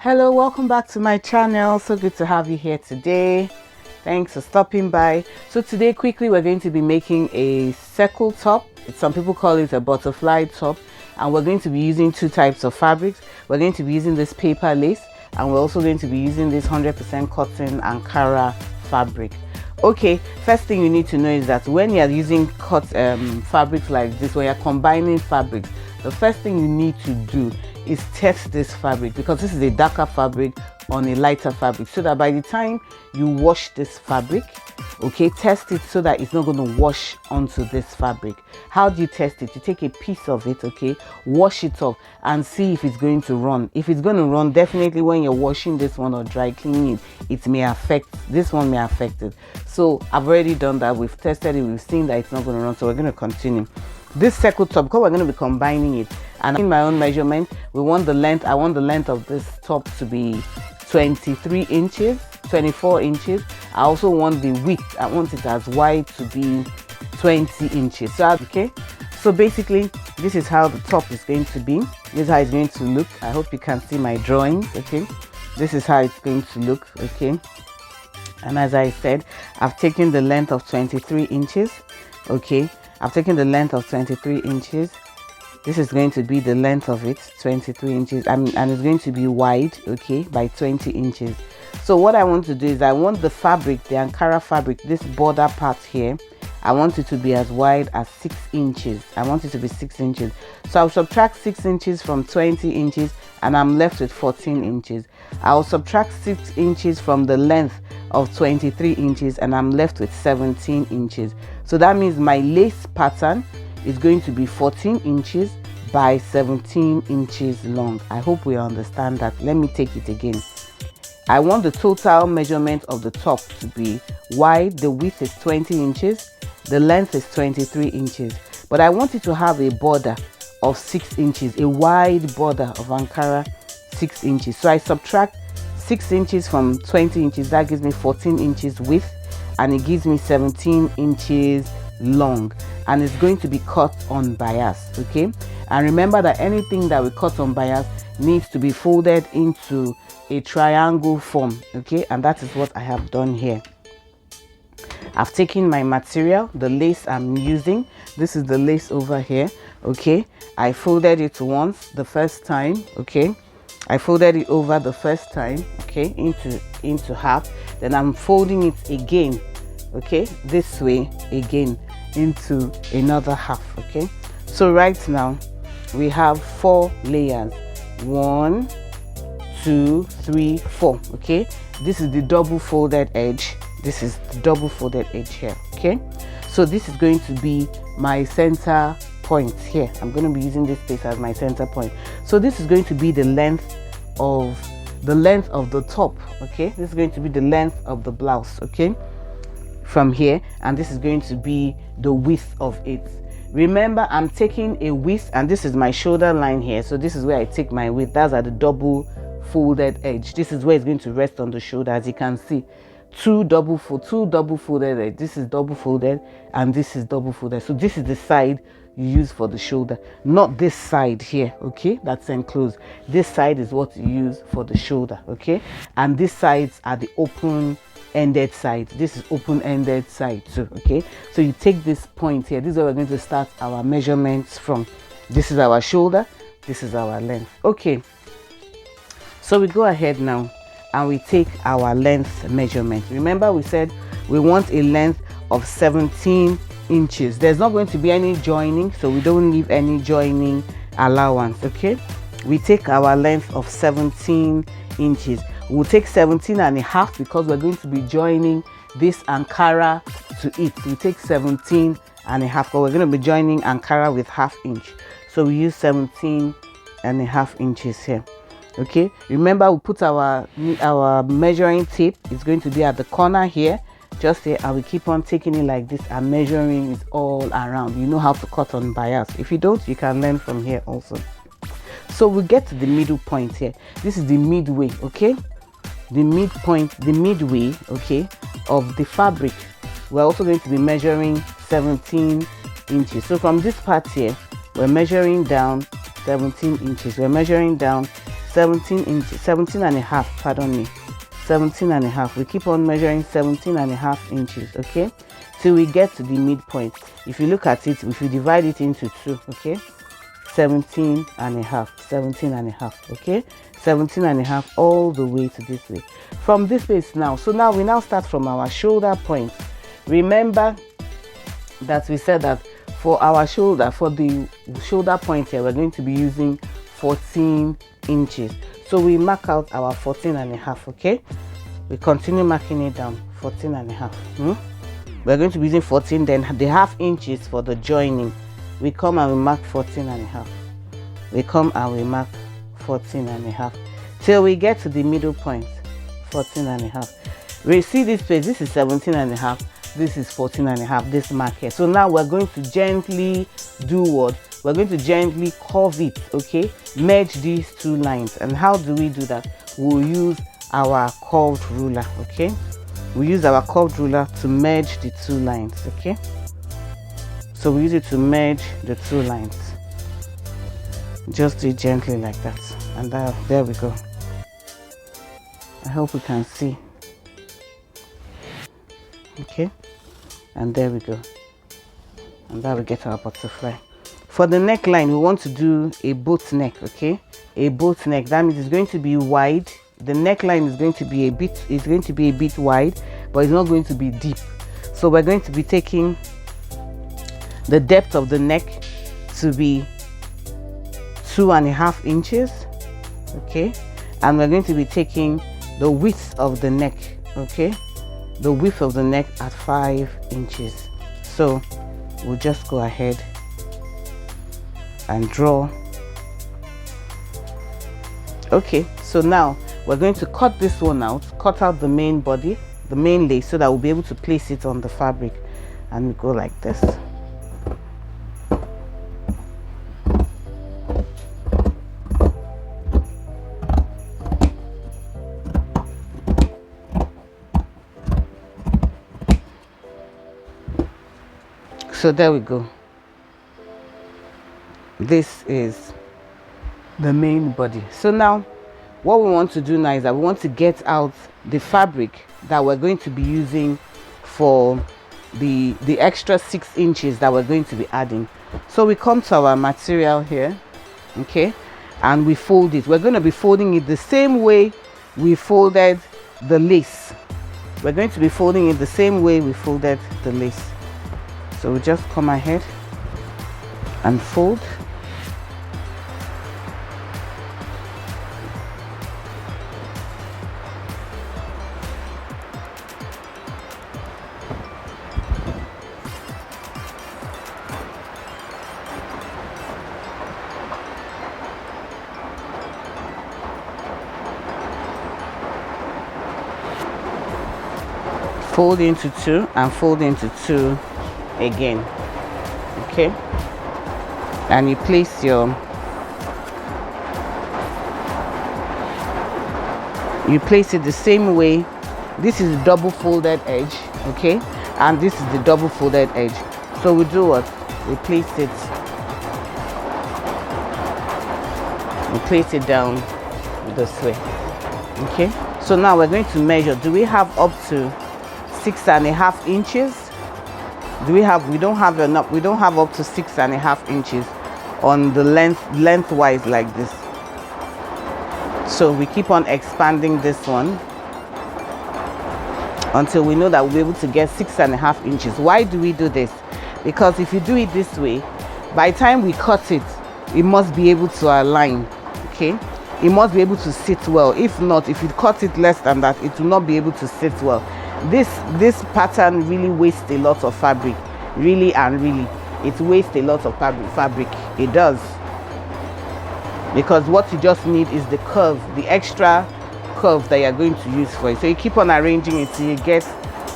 Hello, welcome back to my channel. So good to have you here today. Thanks for stopping by. So today quickly we're going to be making a circle top. Some people call it a butterfly top, and we're going to be using two types of fabrics. We're going to be using this paper lace, and we're also going to be using this 100% cotton Ankara fabric. Okay, first thing you need to know is that when you're using fabrics like this, when you're combining fabrics, the first thing you need to do is test this fabric, because this is a darker fabric on a lighter fabric, so that by the time you wash this fabric, okay, test it so that it's not going to wash onto this fabric. How do you test it? You take a piece of it, okay, wash it off and see if it's going to run. If it's going to run, definitely when you're washing this one or dry cleaning it, it may affect, this one may affect it. So I've already done that. We've tested it, we've seen that it's not going to run, so we're going to continue this circle top because we're going to be combining it. And in my own measurement, we want the length, I want the length of this top to be 23 inches, 24 inches. I also want the width, I want it as wide to be 20 inches. So okay, so basically this is how the top is going to be. This is how it's going to look. I hope you can see my drawings. Okay, this is how it's going to look. Okay, and as I said, I've taken the length of 23 inches. Okay, I've taken the length of 23 inches. This is going to be the length of it, 23 inches, and it's going to be wide, okay, by 20 inches. So what I want to do is I want the fabric, the Ankara fabric, this border part here, I want it to be as wide as 6 inches. I want it to be 6 inches. So I'll subtract 6 inches from 20 inches and I'm left with 14 inches. I'll subtract 6 inches from the length of 23 inches and I'm left with 17 inches. So that means my lace pattern is going to be 14 inches by 17 inches long. I hope we understand that. Let me take it again. I want the total measurement of the top to be wide. The width is 20 inches. The length is 23 inches. But I want it to have a border of 6 inches, a wide border of Ankara 6 inches. So I subtract 6 inches from 20 inches. That gives me 14 inches width and it gives me 17 inches long, and it's going to be cut on bias. Okay, and remember that anything that we cut on bias needs to be folded into a triangle form. Okay, and that is what I have done here. I've taken my material, the lace I'm using. This is the lace over here. Okay, I folded it once the first time. Okay, I folded it over the first time, okay, into half. Then I'm folding it again, okay, this way again into another half. Okay, so right now we have 4 layers, 1, 2, 3, 4. Okay, this is the double folded edge. This is the double folded edge here. Okay, so this is going to be my center point here. I'm going to be using this space as my center point. So this is going to be the length of the top. Okay, this is going to be the length of the blouse, okay, from here, and this is going to be the width of it. Remember, I'm taking a width, and this is my shoulder line here, so this is where I take my width. That's at the double folded edge. This is where it's going to rest on the shoulder. As you can see, two double folded edge. This is double folded and this is double folded. So this is the side you use for the shoulder, not this side here. Okay, that's enclosed. This side is what you use for the shoulder. Okay, and these sides are the open ended side. This is open ended side too. Okay, so you take this point here. This is where we're going to start our measurements from. This is our shoulder, this is our length. Okay, so we go ahead now and we take our length measurement. Remember, we said we want a length of 17 inches. There's not going to be any joining, so we don't leave any joining allowance. Okay, we take our length of 17 inches. We'll take 17 and a half because we're going to be joining this Ankara to it. We take 17 and a half because we're going to be joining Ankara with ½ inch. So we use 17 and a half inches here. Okay, remember we put our measuring tape. It's going to be at the corner here, just here, and we keep on taking it like this and measuring it all around. You know how to cut on bias. If you don't, you can learn from here also. So we get to the middle point here. This is the midway. Okay, the midpoint, the midway, okay, of the fabric. We're also going to be measuring 17 inches. So from this part here, we're measuring down 17 inches. We're measuring down 17 inches, 17 and a half, pardon me, 17 and a half. We keep on measuring 17 and a half inches, okay, till we get to the midpoint. If you look at it, if you divide it into 2, okay, 17 and a half, 17 and a half, okay, 17 and a half all the way to this way. From this place now, so now we now start from our shoulder point. Remember that we said that for our shoulder, for the shoulder point here, we're going to be using 14 inches. So we mark out our 14 and a half, okay? We continue marking it down, 14 and a half. We're going to be using 14, then the half inches for the joining. We come and we mark 14 and a half. We come and we mark 14 and a half till we get to the middle point, 14 and a half. We see this place, this is 17 and a half, this is 14 and a half, this mark here. So now we're going to gently do what? We're going to gently curve it, okay? Merge these two lines. And how do we do that? We'll use our curved ruler, okay? We use our curved ruler to merge the two lines, okay? So we use it to merge the two lines. Just do it gently like that. And there we go. I hope we can see. Okay? And there we go. And that will get our butterfly. For the neckline, we want to do a boat neck, okay? A boat neck. That means it's going to be wide. The neckline is going to be a bit wide, but it's not going to be deep. So we're going to be taking the depth of the neck to be 2.5 inches, okay? And we're going to be taking the width of the neck, okay? The width of the neck at 5 inches. So we'll just go ahead and draw. Okay, so now we're going to cut this one out, cut out the main body, the main lace, so that we'll be able to place it on the fabric. And we go like this. So there we go. This is the main body. So now what we want to do now is that we want to get out the fabric that we're going to be using for the extra 6 inches that we're going to be adding. So we come to our material here, okay, and we fold it. We're going to be folding it the same way we folded the lace. We're going to be folding it the same way we folded the lace. So we just come ahead and fold. Fold into 2 and fold into 2 again, okay? And you place it the same way. This is the double folded edge, okay, and this is the double folded edge. So we do what? We place it down this way, okay? So now we're going to measure. Do we have up to 6.5 inches? We don't have enough. We don't have up to 6.5 inches on the lengthwise like this. So we keep on expanding this one until we know that we'll be able to get 6.5 inches. Why do we do this? Because if you do it this way, by the time we cut it, it must be able to align, okay? It must be able to sit well. If not, if you cut it less than that, it will not be able to sit well. This pattern really wastes a lot of fabric, really and really. It wastes a lot of fabric. It does. Because what you just need is the curve, the extra curve that you're going to use for it. So you keep on arranging it till you get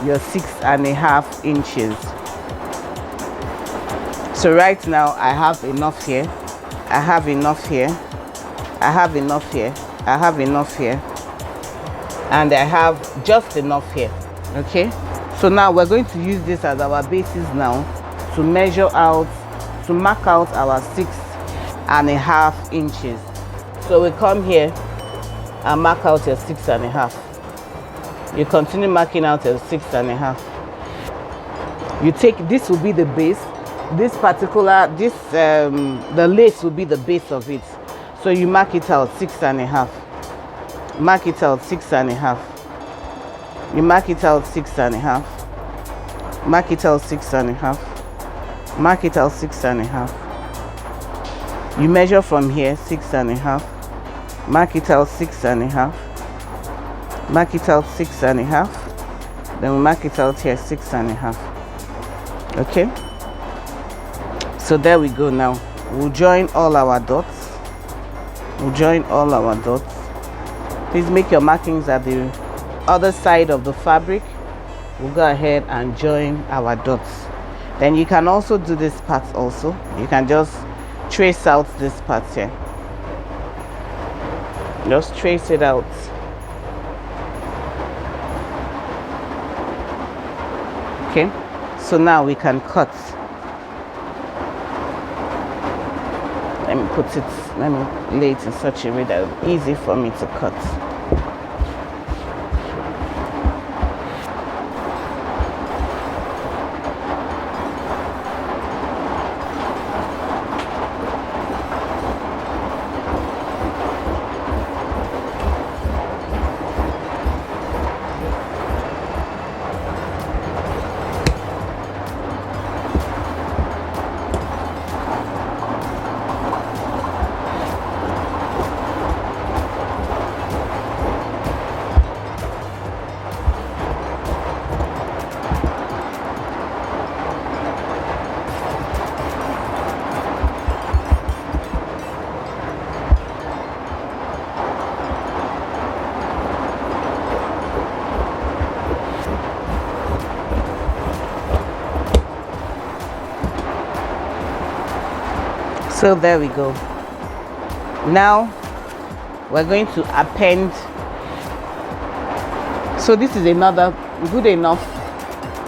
your 6.5 inches. So right now I have enough here. I have enough here. I have enough here. I have enough here. And I have just enough here. Okay, so now we're going to use this as our basis now to measure out, to mark out our 6.5 inches So we come here and mark out your 6.5. You continue marking out your 6.5. You take, this will be the base. This particular, the lace will be the base of it. So you mark it out 6.5. Mark it out 6.5. You mark it out 6.5. Mark it out 6.5. Mark it out 6.5. You measure from here 6.5. Mark it out 6.5. Mark it out 6.5. Then we mark it out here 6.5. Okay, so there we go. Now we'll join all our dots. We'll join all our dots. Please make your markings at the other side of the fabric. We'll go ahead and join our dots. Then you can also do this part also. You can just trace out this part here. Just trace it out. Okay, so now we can cut. Let me lay it in such a way that it's easy for me to cut. So there we go. Now we're going to append. So this is another good enough.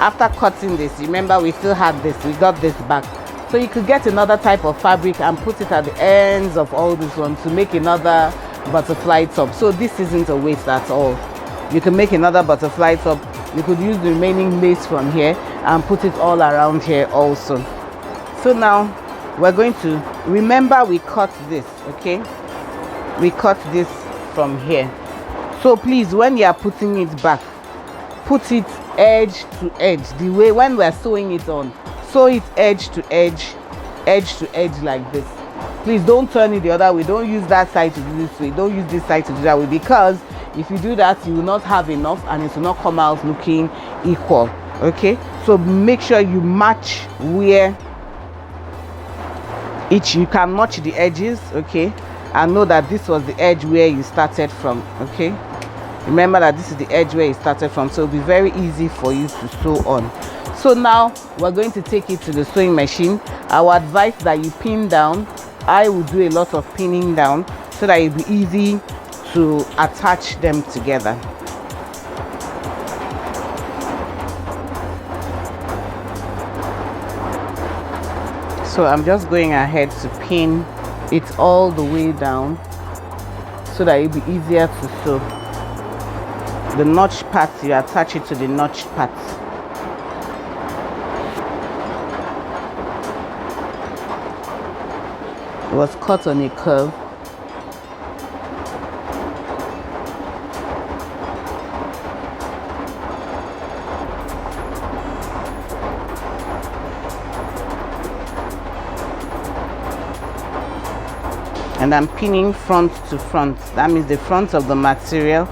After cutting this, remember we still had this, we got this back. So you could get another type of fabric and put it at the ends of all this one to make another butterfly top. So this isn't a waste at all. You can make another butterfly top. You could use the remaining lace from here and put it all around here also. So now we're going to, remember we cut this, okay? We cut this from here. So please, when you are putting it back, put it edge to edge. The way when we're sewing it on, sew it edge to edge like this. Please don't turn it the other way. Don't use that side to do this way. Don't use this side to do that way, because if you do that, you will not have enough and it will not come out looking equal. Okay, so make sure you match where each, you can match the edges, okay, and know that this was the edge where you started from. Okay, remember that this is the edge where you started from, so it'll be very easy for you to sew on. So now we're going to take it to the sewing machine. I would advise that you pin down. I will do a lot of pinning down so that it'll be easy to attach them together. So I'm just going ahead to pin it all the way down so that it'll be easier to sew. The notch part, you attach it to the notch part. It was cut on a curve. And I'm pinning front to front. That means the front of the material,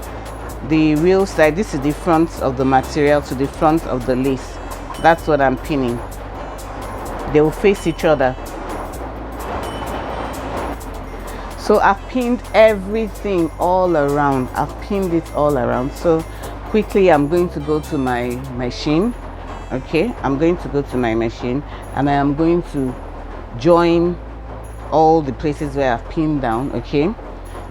the real side, this is the front of the material to the front of the lace. That's what I'm pinning. They will face each other. So I've pinned everything all around. I've pinned it all around. So quickly I'm going to go to my machine. Okay, I'm going to go to my machine and I am going to join all the places where I've pinned down. Okay,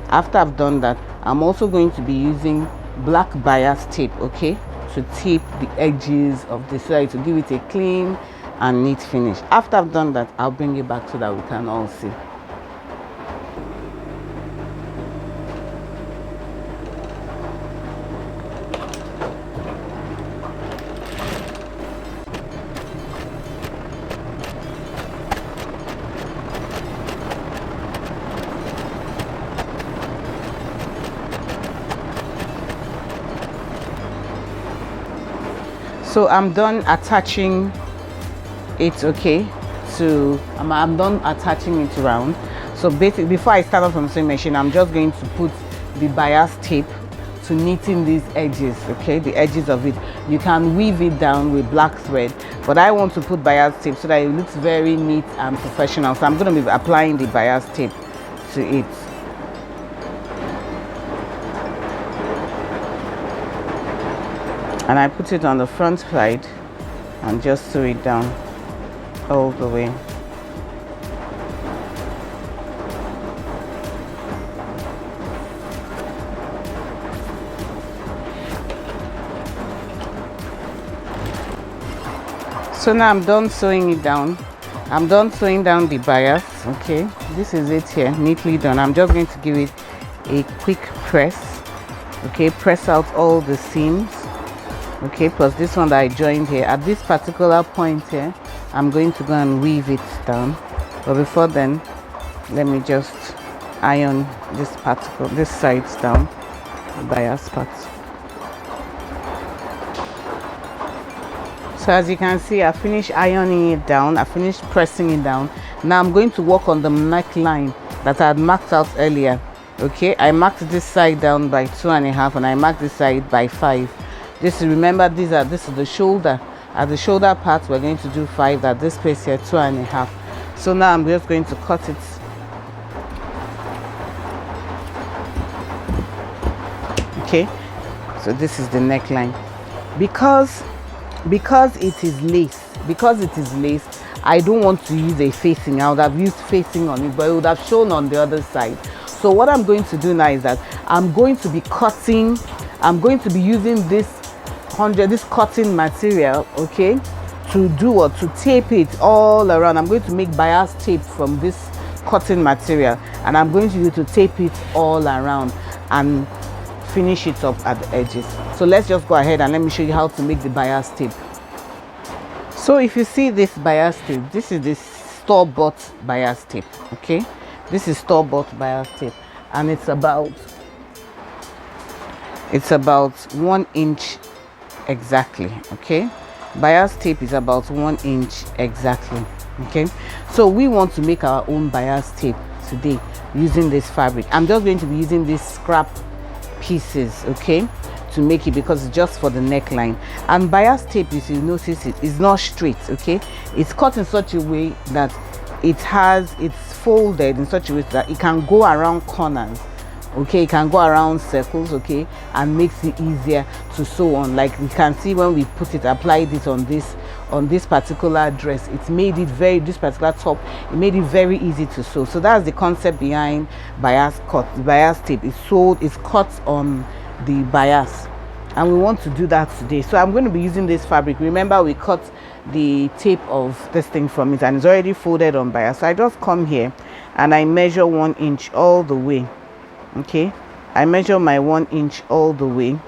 after I've done that, I'm also going to be using black bias tape, okay, to tape the edges of this side to give it a clean and neat finish. After I've done that, I'll bring it back so that we can all see. So I'm done attaching it, okay, to I'm done attaching it around. So basically, before I start off on the sewing machine, I'm just going to put the bias tape to knitting these edges, okay, the edges of it. You can weave it down with black thread, but I want to put bias tape so that it looks very neat and professional. So I'm going to be applying the bias tape to it. And I put it on the front side and just sew it down all the way. So now I'm done sewing it down. I'm done sewing down the bias, okay. This is it here, neatly done. I'm just going to give it a quick press, okay, press out all the seams, okay, plus this one that I joined here. At this particular point here, I'm going to go and weave it down, but before then, let me just iron this sides down, the bias part. So as you can see, I finished ironing it down, I finished pressing it down. Now I'm going to work on the neckline that I had marked out earlier. Okay, I marked this side down by 2.5 and I marked this side by 5. Remember, this is the shoulder. At the shoulder part, we're going to do 5. At this place here, 2.5. So now I'm just going to cut it. Okay, so this is the neckline. Because it is lace, I don't want to use a facing. I would have used facing on it, but it would have shown on the other side. So what I'm going to do now is that I'm going to be using this cotton material, okay, to tape it all around. I'm going to make bias tape from this cotton material, and I'm going to use it to tape it all around and finish it up at the edges. So let's just go ahead and let me show you how to make the bias tape. So if you see this bias tape, this is the store-bought bias tape, okay. This is store-bought bias tape, and it's about 1 inch exactly, okay. Bias tape is about 1 inch exactly, okay. So we want to make our own bias tape today using this fabric. I'm just going to be using these scrap pieces, okay, to make it, because it's just for the neckline. And bias tape, if you notice, it is not straight, okay. It's cut in such a way that it's folded in such a way that it can go around corners, okay, it can go around circles, okay, and makes it easier to sew on. Like you can see when we applied it on this particular dress, it made it this particular top, it made it very easy to sew. So that's the concept behind bias cut. The bias tape is cut on the bias, and we want to do that today. So I'm going to be using this fabric. Remember, we cut the tape of this thing from it and it's already folded on bias. So I just come here and I measure 1 inch all the way, okay. I measure my 1 inch all the way.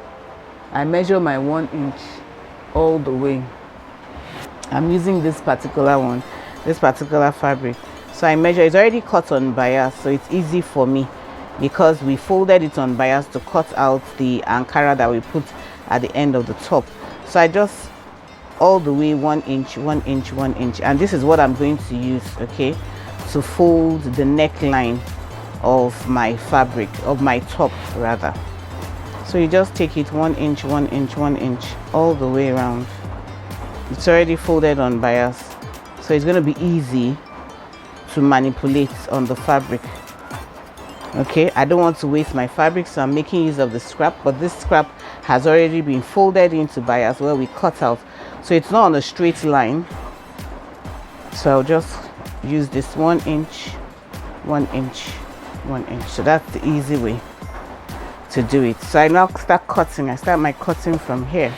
I'm using this particular fabric. So I measure, it's already cut on bias, so it's easy for me because we folded it on bias to cut out the Ankara that we put at the end of the top. So I just all the way 1 inch, 1 inch, 1 inch, and this is what I'm going to use, okay, to fold the neckline of my fabric, of my top rather. So you just take it 1 inch, 1 inch, 1 inch all the way around. It's already folded on bias, so it's going to be easy to manipulate on the fabric, okay. I don't want to waste my fabric, so I'm making use of the scrap, but this scrap has already been folded into bias where we cut out, so it's not on a straight line. So I'll just use this 1 inch, 1 inch, 1 inch. So that's the easy way to do it. So I now start cutting. I start my cutting from here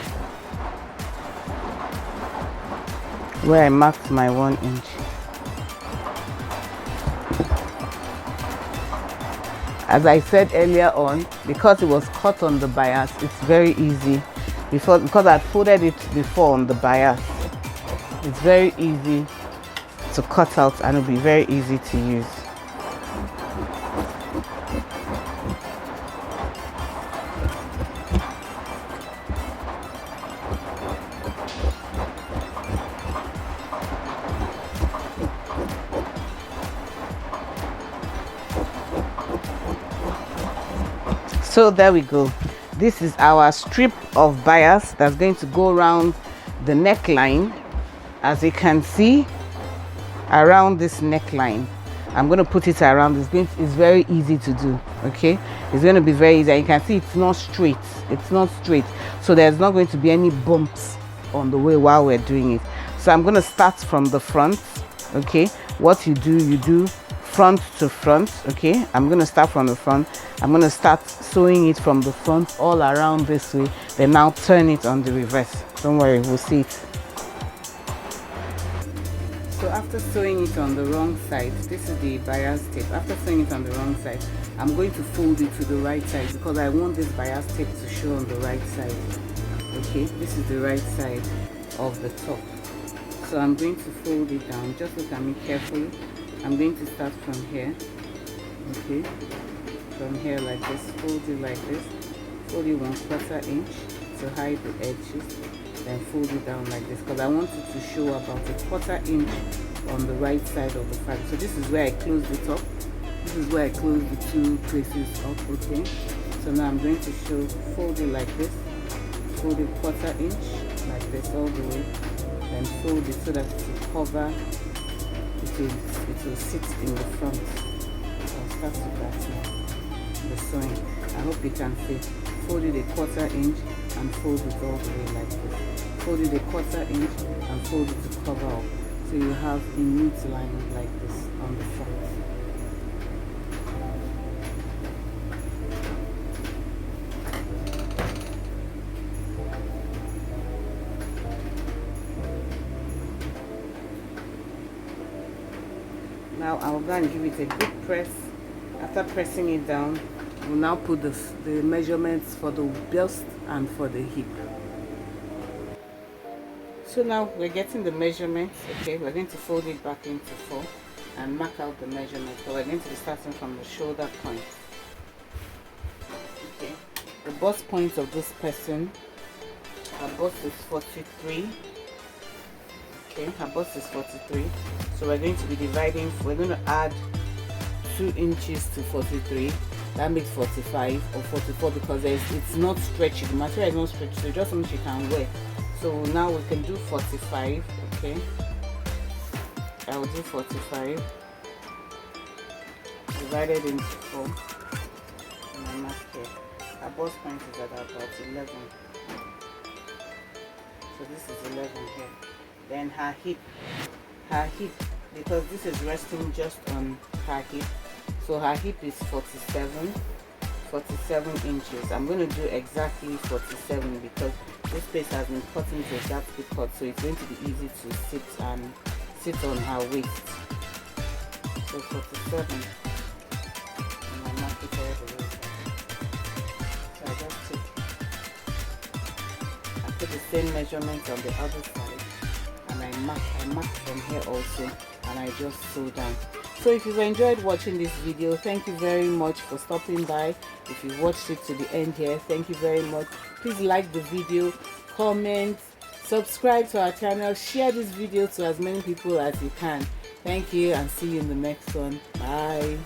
where I marked my 1 inch. As I said earlier on, because it was cut on the bias, it's very easy. Because I folded it before on the bias, it's very easy to cut out and it'll be very easy to use. So there we go. This is our strip of bias that's going to go around the neckline. As you can see, around this neckline, I'm going to put it around. It's very easy to do. Okay, it's going to be very easy. And you can see it's not straight. It's not straight, so there's not going to be any bumps on the way while we're doing it. So I'm going to start from the front. Okay, what you do front to front. Okay, I'm going to start from the front. I'm going to start sewing it from the front all around this way, then now turn it on the reverse. Don't worry, we'll see it. So after sewing it on the wrong side, this is the bias tape. After sewing it on the wrong side, I'm going to fold it to the right side because I want this bias tape to show on the right side. Okay, this is the right side of the top. So I'm going to fold it down. Just look at me carefully. I'm going to start from here. Okay, from here like this. Fold it like this. Fold it 1/4 inch to hide the edges. Then fold it down like this because I want it to show about 1/4 inch on the right side of the fabric. So this is where I close the top. This is where I close the two places up. Okay, so now I'm going to fold it like this. Fold it 1/4 inch like this all the way. Then fold it so that it will cover. It will sit in the front. I'll start with that now. The sewing. I hope you can see. Fold it 1/4 inch and fold it all the way like this. Fold it 1/4 inch and fold it to cover up. So you have a neat line like this on the front. Now I'll go and give it a good press. After pressing it down, we'll now put the measurements for the bust and for the hip. So now we're getting the measurements. Okay, we're going to fold it back into 4 and mark out the measurements. So we're going to be starting from the shoulder point. Okay, the bust point of this person, her bust is 43. Okay, her bust is 43. So we're going to be dividing. We're going to add 2 inches to 43. That makes 45 or 44 because it's not stretchy. The material is not stretchy, so just something she can wear. So now we can do 45. Okay, I'll do 45 divided into 4. And I mark here. Our bust point is at about 11. So this is 11 here. Then her hip, because this is resting just on her hip. So her hip is 47 inches. I'm going to do exactly 47 because this place has been cut into a gap cut, so it's going to be easy to sit on her waist. So 47, and I mark it all the way. So I just I put the same measurement on the other side, and I mark from here also, and I just sew down. So if you've enjoyed watching this video, thank you very much for stopping by. If you've watched it to the end here, thank you very much. Please like the video, comment, subscribe to our channel, share this video to as many people as you can. Thank you and see you in the next one. Bye.